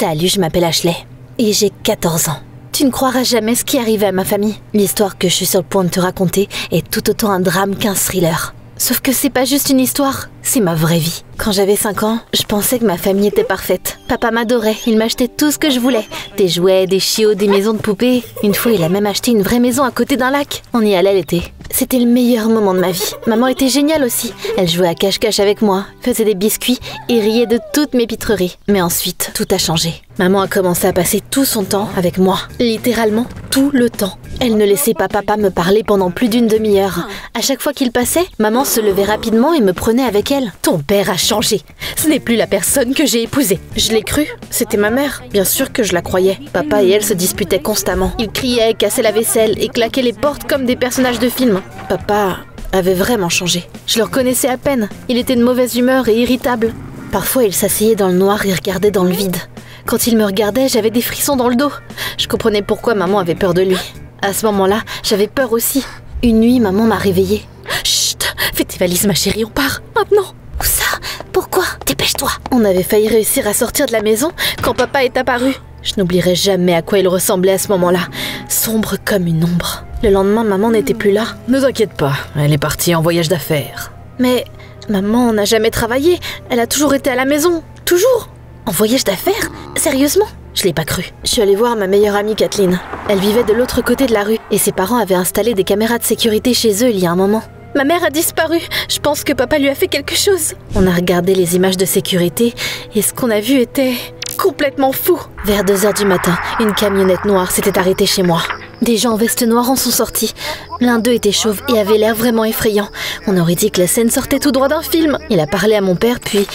Salut, je m'appelle Ashley et j'ai 14 ans. Tu ne croiras jamais ce qui arrivait à ma famille. L'histoire que je suis sur le point de te raconter est tout autant un drame qu'un thriller. Sauf que c'est pas juste une histoire, c'est ma vraie vie. Quand j'avais 5 ans, je pensais que ma famille était parfaite. Papa m'adorait, il m'achetait tout ce que je voulais. Des jouets, des chiots, des maisons de poupées. Une fois, il a même acheté une vraie maison à côté d'un lac. On y allait l'été. C'était le meilleur moment de ma vie. Maman était géniale aussi. Elle jouait à cache-cache avec moi, faisait des biscuits et riait de toutes mes pitreries. Mais ensuite, tout a changé. Maman a commencé à passer tout son temps avec moi. Littéralement, tout le temps. Elle ne laissait pas papa me parler pendant plus d'une demi-heure. À chaque fois qu'il passait, maman se levait rapidement et me prenait avec elle. Ton père a changé. Ce n'est plus la personne que j'ai épousée. Je l'ai cru. C'était ma mère. Bien sûr que je la croyais. Papa et elle se disputaient constamment. Ils criaient, cassaient la vaisselle et claquaient les portes comme des personnages de film. Papa avait vraiment changé. Je le reconnaissais à peine. Il était de mauvaise humeur et irritable. Parfois, il s'asseyait dans le noir et regardait dans le vide. Quand il me regardait, j'avais des frissons dans le dos. Je comprenais pourquoi maman avait peur de lui. À ce moment-là, j'avais peur aussi. Une nuit, maman m'a réveillée. Chut, fais tes valises, ma chérie, on part, maintenant. Où ça? Pourquoi? Dépêche-toi. On avait failli réussir à sortir de la maison quand papa est apparu. Je n'oublierai jamais à quoi il ressemblait à ce moment-là. Sombre comme une ombre. Le lendemain, maman n'était plus là. Ne t'inquiète pas, elle est partie en voyage d'affaires. Mais maman n'a jamais travaillé. Elle a toujours été à la maison. Toujours. En voyage d'affaires? Sérieusement? Je l'ai pas cru. Je suis allée voir ma meilleure amie Kathleen. Elle vivait de l'autre côté de la rue et ses parents avaient installé des caméras de sécurité chez eux il y a un moment. Ma mère a disparu. Je pense que papa lui a fait quelque chose. On a regardé les images de sécurité et ce qu'on a vu était complètement fou. Vers 2h du matin, une camionnette noire s'était arrêtée chez moi. Des gens en veste noire en sont sortis. L'un d'eux était chauve et avait l'air vraiment effrayant. On aurait dit que la scène sortait tout droit d'un film. Il a parlé à mon père puis...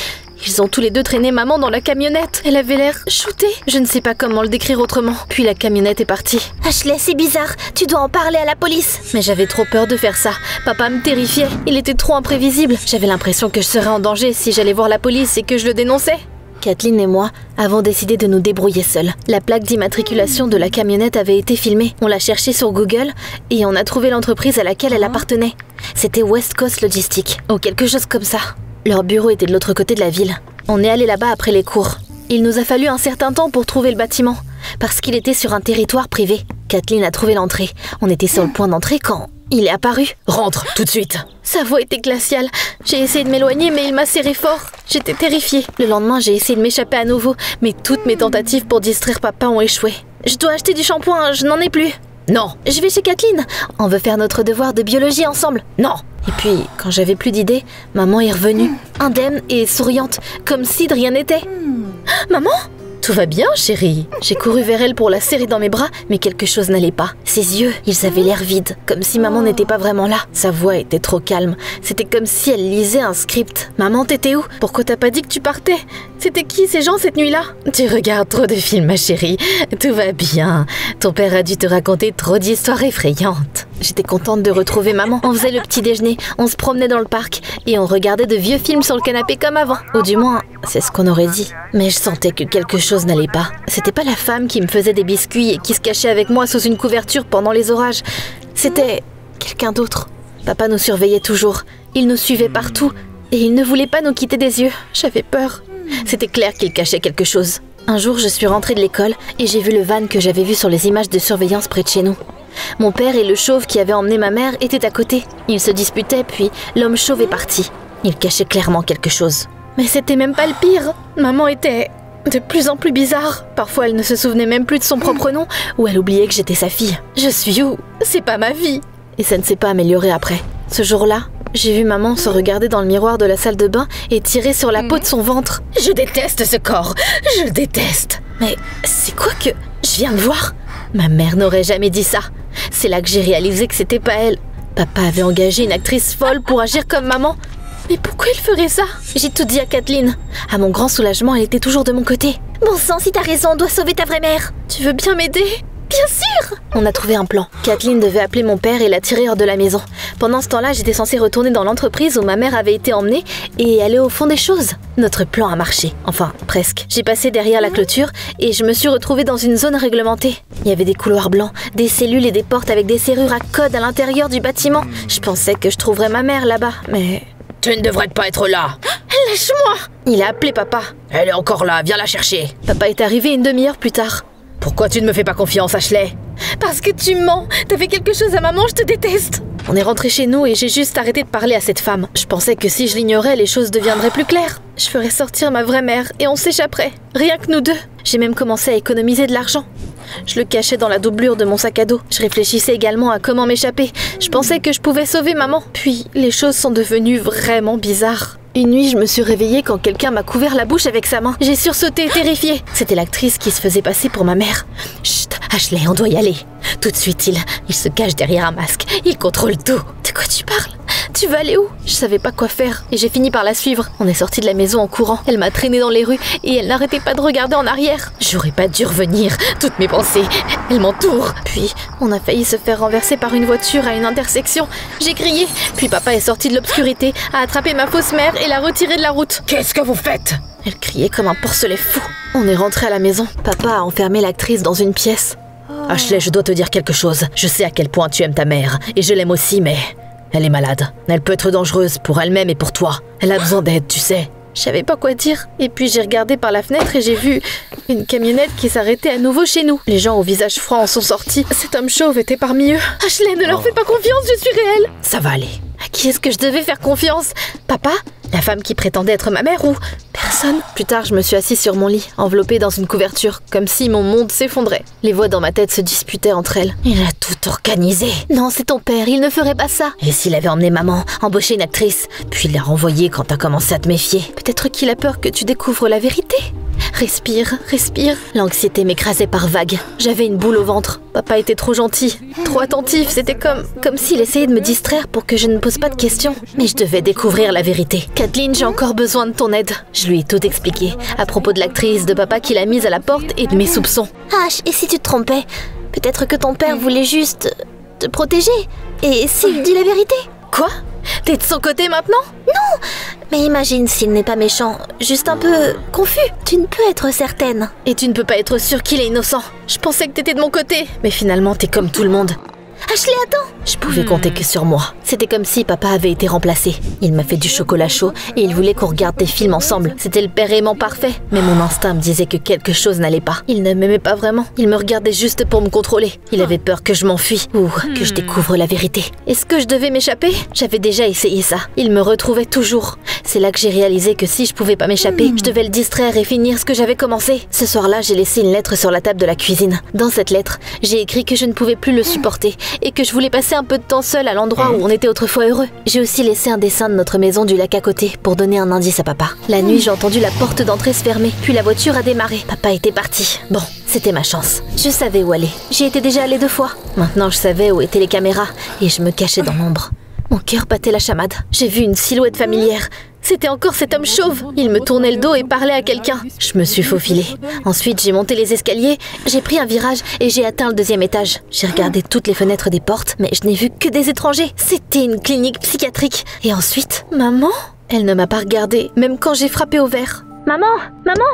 Ils ont tous les deux traîné maman dans la camionnette. Elle avait l'air shootée. Je ne sais pas comment le décrire autrement. Puis la camionnette est partie. Ashley, c'est bizarre. Tu dois en parler à la police. Mais j'avais trop peur de faire ça. Papa me terrifiait. Il était trop imprévisible. J'avais l'impression que je serais en danger si j'allais voir la police et que je le dénonçais. Kathleen et moi avons décidé de nous débrouiller seuls. La plaque d'immatriculation de la camionnette avait été filmée. On l'a cherchée sur Google et on a trouvé l'entreprise à laquelle elle appartenait. C'était West Coast Logistics, ou quelque chose comme ça. Leur bureau était de l'autre côté de la ville. On est allé là-bas après les cours. Il nous a fallu un certain temps pour trouver le bâtiment, parce qu'il était sur un territoire privé. Kathleen a trouvé l'entrée. On était sur le point d'entrer quand il est apparu. Rentre, tout de suite. Sa voix était glaciale. J'ai essayé de m'éloigner, mais il m'a serré fort. J'étais terrifiée. Le lendemain, j'ai essayé de m'échapper à nouveau, mais toutes mes tentatives pour distraire papa ont échoué. Je dois acheter du shampoing, je n'en ai plus. Non. Je vais chez Kathleen. On veut faire notre devoir de biologie ensemble. Non. Et puis, quand j'avais plus d'idées, maman est revenue, indemne et souriante, comme si de rien n'était. Maman? Tout va bien, chérie? J'ai couru vers elle pour la serrer dans mes bras, mais quelque chose n'allait pas. Ses yeux, ils avaient l'air vides, comme si maman n'était pas vraiment là. Sa voix était trop calme. C'était comme si elle lisait un script. Maman, t'étais où? Pourquoi t'as pas dit que tu partais? C'était qui ces gens cette nuit-là? Tu regardes trop de films, ma chérie. Tout va bien. Ton père a dû te raconter trop d'histoires effrayantes. J'étais contente de retrouver maman. On faisait le petit déjeuner, on se promenait dans le parc et on regardait de vieux films sur le canapé comme avant. Ou du moins, c'est ce qu'on aurait dit. Mais je sentais que quelque chose n'allait pas. C'était pas la femme qui me faisait des biscuits et qui se cachait avec moi sous une couverture pendant les orages. C'était quelqu'un d'autre. Papa nous surveillait toujours. Il nous suivait partout et il ne voulait pas nous quitter des yeux. J'avais peur. C'était clair qu'il cachait quelque chose. Un jour, je suis rentrée de l'école et j'ai vu le van que j'avais vu sur les images de surveillance près de chez nous. Mon père et le chauve qui avait emmené ma mère étaient à côté. Ils se disputaient, puis l'homme chauve est parti. Il cachait clairement quelque chose. Mais c'était même pas le pire. Maman était de plus en plus bizarre. Parfois, elle ne se souvenait même plus de son propre nom, ou elle oubliait que j'étais sa fille. Je suis où? C'est pas ma vie. Et ça ne s'est pas amélioré après. Ce jour-là, j'ai vu maman se regarder dans le miroir de la salle de bain et tirer sur la peau de son ventre. Je déteste ce corps. Je déteste. Mais c'est quoi que je viens de voir? Ma mère n'aurait jamais dit ça. C'est là que j'ai réalisé que c'était pas elle. Papa avait engagé une actrice folle pour agir comme maman. Mais pourquoi il ferait ça? J'ai tout dit à Kathleen. À mon grand soulagement, elle était toujours de mon côté. Bon sang, si t'as raison, on doit sauver ta vraie mère. Tu veux bien m'aider? Bien sûr! On a trouvé un plan. Kathleen devait appeler mon père et la tirer hors de la maison. Pendant ce temps-là, j'étais censée retourner dans l'entreprise où ma mère avait été emmenée et aller au fond des choses. Notre plan a marché. Enfin, presque. J'ai passé derrière la clôture et je me suis retrouvée dans une zone réglementée. Il y avait des couloirs blancs, des cellules et des portes avec des serrures à code à l'intérieur du bâtiment. Je pensais que je trouverais ma mère là-bas, mais... Tu ne devrais pas être là. Elle Lâche-moi! Il a appelé papa. Elle est encore là, viens la chercher. Papa est arrivé une demi-heure plus tard. Pourquoi tu ne me fais pas confiance, Ashley? Parce que tu mens. T'as fait quelque chose à maman, je te déteste. On est rentré chez nous et j'ai juste arrêté de parler à cette femme. Je pensais que si je l'ignorais, les choses deviendraient plus claires. Je ferais sortir ma vraie mère et on s'échapperait. Rien que nous deux. J'ai même commencé à économiser de l'argent. Je le cachais dans la doublure de mon sac à dos. Je réfléchissais également à comment m'échapper. Je pensais que je pouvais sauver maman. Puis, les choses sont devenues vraiment bizarres. Une nuit, je me suis réveillée quand quelqu'un m'a couvert la bouche avec sa main. J'ai sursauté, terrifiée. C'était l'actrice qui se faisait passer pour ma mère. Chut, Ashley, on doit y aller. Tout de suite, il se cache derrière un masque. Il contrôle tout. De quoi tu parles? Tu vas aller où? Je savais pas quoi faire et j'ai fini par la suivre. On est sorti de la maison en courant. Elle m'a traînée dans les rues et elle n'arrêtait pas de regarder en arrière. J'aurais pas dû revenir. Toutes mes pensées, elles m'entourent. Puis, on a failli se faire renverser par une voiture à une intersection. J'ai crié. Puis papa est sorti de l'obscurité, a attrapé ma fausse mère et l'a retirée de la route. Qu'est-ce que vous faites? Elle criait comme un porcelet fou. On est rentré à la maison. Papa a enfermé l'actrice dans une pièce. Ashley, je dois te dire quelque chose. Je sais à quel point tu aimes ta mère et je l'aime aussi, mais... elle est malade. Elle peut être dangereuse pour elle-même et pour toi. Elle a besoin d'aide, tu sais. Je savais pas quoi dire. Et puis j'ai regardé par la fenêtre et j'ai vu une camionnette qui s'arrêtait à nouveau chez nous. Les gens au visage froid en sont sortis. Cet homme chauve était parmi eux. Ashley, ne leur fais pas confiance, je suis réelle. Ça va aller. À qui est-ce que je devais faire confiance? Papa? La femme qui prétendait être ma mère ou personne? Plus tard, je me suis assise sur mon lit, enveloppée dans une couverture, comme si mon monde s'effondrait. Les voix dans ma tête se disputaient entre elles. Il a tout organisé. Non, c'est ton père, il ne ferait pas ça. Et s'il avait emmené maman, embauché une actrice, puis l'a renvoyée quand t'as commencé à te méfier? Peut-être qu'il a peur que tu découvres la vérité. Respire, respire. L'anxiété m'écrasait par vagues. J'avais une boule au ventre. Papa était trop gentil, trop attentif. C'était comme s'il essayait de me distraire pour que je ne pose pas de questions. Mais je devais découvrir la vérité. Kathleen, j'ai encore besoin de ton aide. Je lui ai tout expliqué. À propos de l'actrice, de papa qui l'a mise à la porte et de mes soupçons. H, et si tu te trompais? Peut-être que ton père voulait juste te protéger. Et s'il dit la vérité? Quoi? T'es de son côté maintenant? Non! Mais imagine s'il n'est pas méchant, juste un peu confus. Tu ne peux être certaine. Et tu ne peux pas être sûre qu'il est innocent. Je pensais que t'étais de mon côté. Mais finalement, t'es comme tout le monde. Ashley, attends! Je pouvais compter que sur moi. C'était comme si papa avait été remplacé. Il m'a fait du chocolat chaud et il voulait qu'on regarde des films ensemble. C'était le père aimant parfait. Mais mon instinct me disait que quelque chose n'allait pas. Il ne m'aimait pas vraiment. Il me regardait juste pour me contrôler. Il avait peur que je m'enfuis ou que je découvre la vérité. Est-ce que je devais m'échapper? J'avais déjà essayé ça. Il me retrouvait toujours. C'est là que j'ai réalisé que si je pouvais pas m'échapper, je devais le distraire et finir ce que j'avais commencé. Ce soir-là, j'ai laissé une lettre sur la table de la cuisine. Dans cette lettre, j'ai écrit que je ne pouvais plus le supporter et que je voulais passer un peu de temps seul à l'endroit où on était autrefois heureux. J'ai aussi laissé un dessin de notre maison du lac à côté pour donner un indice à papa. La nuit, j'ai entendu la porte d'entrée se fermer, puis la voiture a démarré. Papa était parti. Bon, c'était ma chance. Je savais où aller. J'y étais déjà allée 2 fois. Maintenant, je savais où étaient les caméras et je me cachais dans l'ombre. Mon cœur battait la chamade. J'ai vu une silhouette familière. C'était encore cet homme chauve. Il me tournait le dos et parlait à quelqu'un. Je me suis faufilée. Ensuite, j'ai monté les escaliers, j'ai pris un virage et j'ai atteint le 2e étage. J'ai regardé toutes les fenêtres des portes, mais je n'ai vu que des étrangers. C'était une clinique psychiatrique. Et ensuite, maman? Elle ne m'a pas regardée, même quand j'ai frappé au verre. Maman,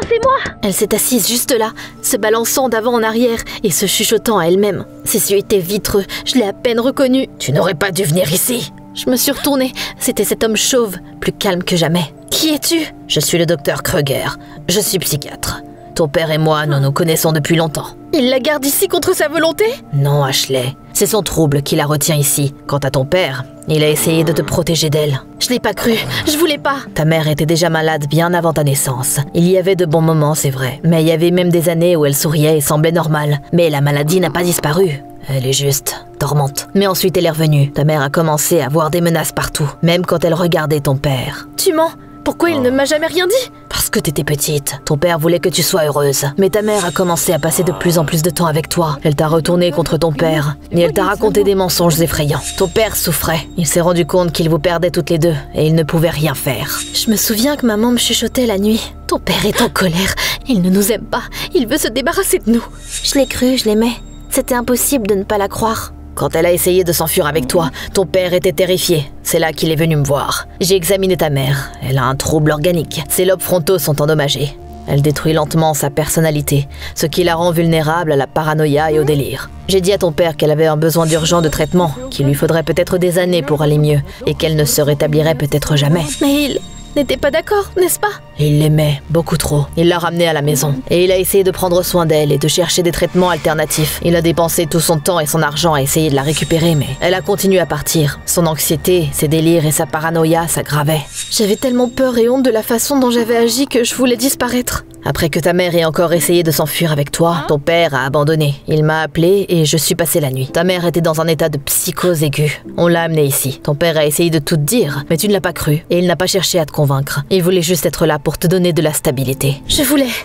c'est moi! Elle s'est assise juste là, se balançant d'avant en arrière et se chuchotant à elle-même. Ses yeux étaient vitreux, je l'ai à peine reconnu. Tu n'aurais pas dû venir ici. Je me suis retournée. C'était cet homme chauve, plus calme que jamais. Qui es-tu? Je suis le docteur Kruger. Je suis psychiatre. Ton père et moi, nous nous connaissons depuis longtemps. Il la garde ici contre sa volonté? Non, Ashley. C'est son trouble qui la retient ici. Quant à ton père, il a essayé de te protéger d'elle. Je l'ai pas cru. Je voulais pas. Ta mère était déjà malade bien avant ta naissance. Il y avait de bons moments, c'est vrai. Mais il y avait même des années où elle souriait et semblait normale. Mais la maladie n'a pas disparu. Elle est juste dormante. Mais ensuite, elle est revenue. Ta mère a commencé à voir des menaces partout, même quand elle regardait ton père. Tu mens? Pourquoi il ne m'a jamais rien dit? Parce que t'étais petite. Ton père voulait que tu sois heureuse. Mais ta mère a commencé à passer de plus en plus de temps avec toi. Elle t'a retourné contre ton père. Et elle t'a raconté des mensonges effrayants. Ton père souffrait. Il s'est rendu compte qu'il vous perdait toutes les deux. Et il ne pouvait rien faire. Je me souviens que maman me chuchotait la nuit. Ton père est en colère. Il ne nous aime pas. Il veut se débarrasser de nous. Je l'ai cru, je l'aimais. C'était impossible de ne pas la croire. Quand elle a essayé de s'enfuir avec toi, ton père était terrifié. C'est là qu'il est venu me voir. J'ai examiné ta mère. Elle a un trouble organique. Ses lobes frontaux sont endommagés. Elle détruit lentement sa personnalité, ce qui la rend vulnérable à la paranoïa et au délire. J'ai dit à ton père qu'elle avait un besoin d'urgent de traitement, qu'il lui faudrait peut-être des années pour aller mieux, et qu'elle ne se rétablirait peut-être jamais. Mais n'était pas d'accord, n'est-ce pas? Il l'aimait, beaucoup trop. Il l'a ramenée à la maison. Et il a essayé de prendre soin d'elle et de chercher des traitements alternatifs. Il a dépensé tout son temps et son argent à essayer de la récupérer, mais elle a continué à partir. Son anxiété, ses délires et sa paranoïa s'aggravaient. J'avais tellement peur et honte de la façon dont j'avais agi que je voulais disparaître. Après que ta mère ait encore essayé de s'enfuir avec toi, ton père a abandonné. Il m'a appelé et je suis passé la nuit. Ta mère était dans un état de psychose aiguë. On l'a amenée ici. Ton père a essayé de tout te dire, mais tu ne l'as pas cru. Et il n'a pas cherché à te convaincre. Il voulait juste être là pour te donner de la stabilité.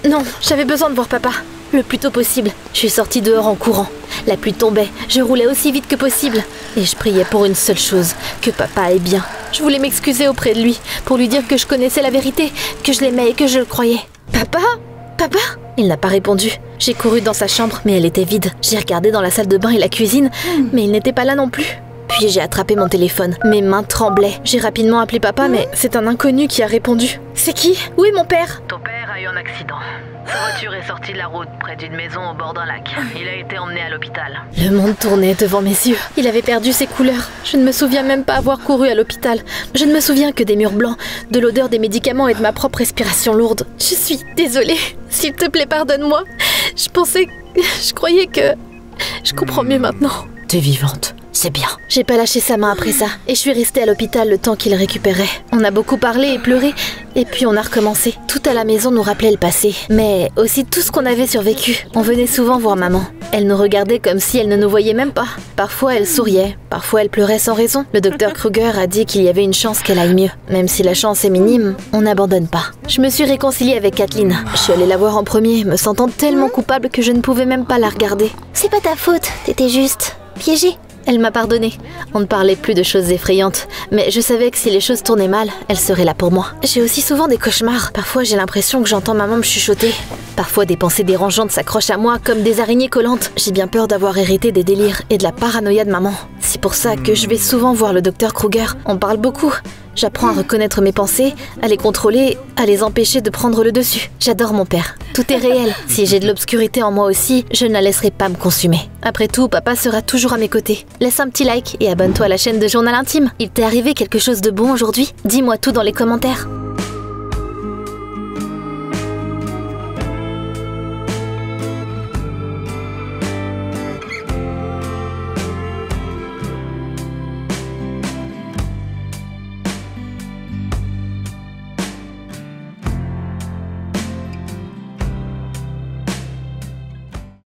Non, j'avais besoin de voir papa. Le plus tôt possible. Je suis sortie dehors en courant. La pluie tombait. Je roulais aussi vite que possible. Et je priais pour une seule chose, que papa aille bien. Je voulais m'excuser auprès de lui, pour lui dire que je connaissais la vérité, que je l'aimais et que je le croyais. Papa? Papa? Il n'a pas répondu. J'ai couru dans sa chambre, mais elle était vide. J'ai regardé dans la salle de bain et la cuisine, mais il n'était pas là non plus. Puis j'ai attrapé mon téléphone. Mes mains tremblaient. J'ai rapidement appelé papa, mais c'est un inconnu qui a répondu. C'est qui? Où est mon père? Ton père a eu un accident. Sa voiture est sortie de la route près d'une maison au bord d'un lac. Il a été emmené à l'hôpital. Le monde tournait devant mes yeux. Il avait perdu ses couleurs. Je ne me souviens même pas avoir couru à l'hôpital. Je ne me souviens que des murs blancs, de l'odeur des médicaments et de ma propre respiration lourde. Je suis désolée. S'il te plaît, pardonne-moi. Je croyais que... Je comprends mieux maintenant. T'es vivante. C'est bien. J'ai pas lâché sa main après ça, et je suis restée à l'hôpital le temps qu'il récupérait. On a beaucoup parlé et pleuré, et puis on a recommencé. Tout à la maison nous rappelait le passé, mais aussi tout ce qu'on avait survécu. On venait souvent voir maman. Elle nous regardait comme si elle ne nous voyait même pas. Parfois elle souriait, parfois elle pleurait sans raison. Le docteur Kruger a dit qu'il y avait une chance qu'elle aille mieux. Même si la chance est minime, on n'abandonne pas. Je me suis réconciliée avec Kathleen. Je suis allée la voir en premier, me sentant tellement coupable que je ne pouvais même pas la regarder. C'est pas ta faute, t'étais juste piégée. Elle m'a pardonné. On ne parlait plus de choses effrayantes, mais je savais que si les choses tournaient mal, elle serait là pour moi. J'ai aussi souvent des cauchemars. Parfois, j'ai l'impression que j'entends maman me chuchoter. Parfois, des pensées dérangeantes s'accrochent à moi comme des araignées collantes. J'ai bien peur d'avoir hérité des délires et de la paranoïa de maman. C'est pour ça que je vais souvent voir le docteur Kruger. On parle beaucoup. J'apprends à reconnaître mes pensées, à les contrôler, à les empêcher de prendre le dessus. J'adore mon père. Tout est réel. Si j'ai de l'obscurité en moi aussi, je ne la laisserai pas me consumer. Après tout, papa sera toujours à mes côtés. Laisse un petit like et abonne-toi à la chaîne de Journal Intime. Il t'est arrivé quelque chose de bon aujourd'hui? Dis-moi tout dans les commentaires.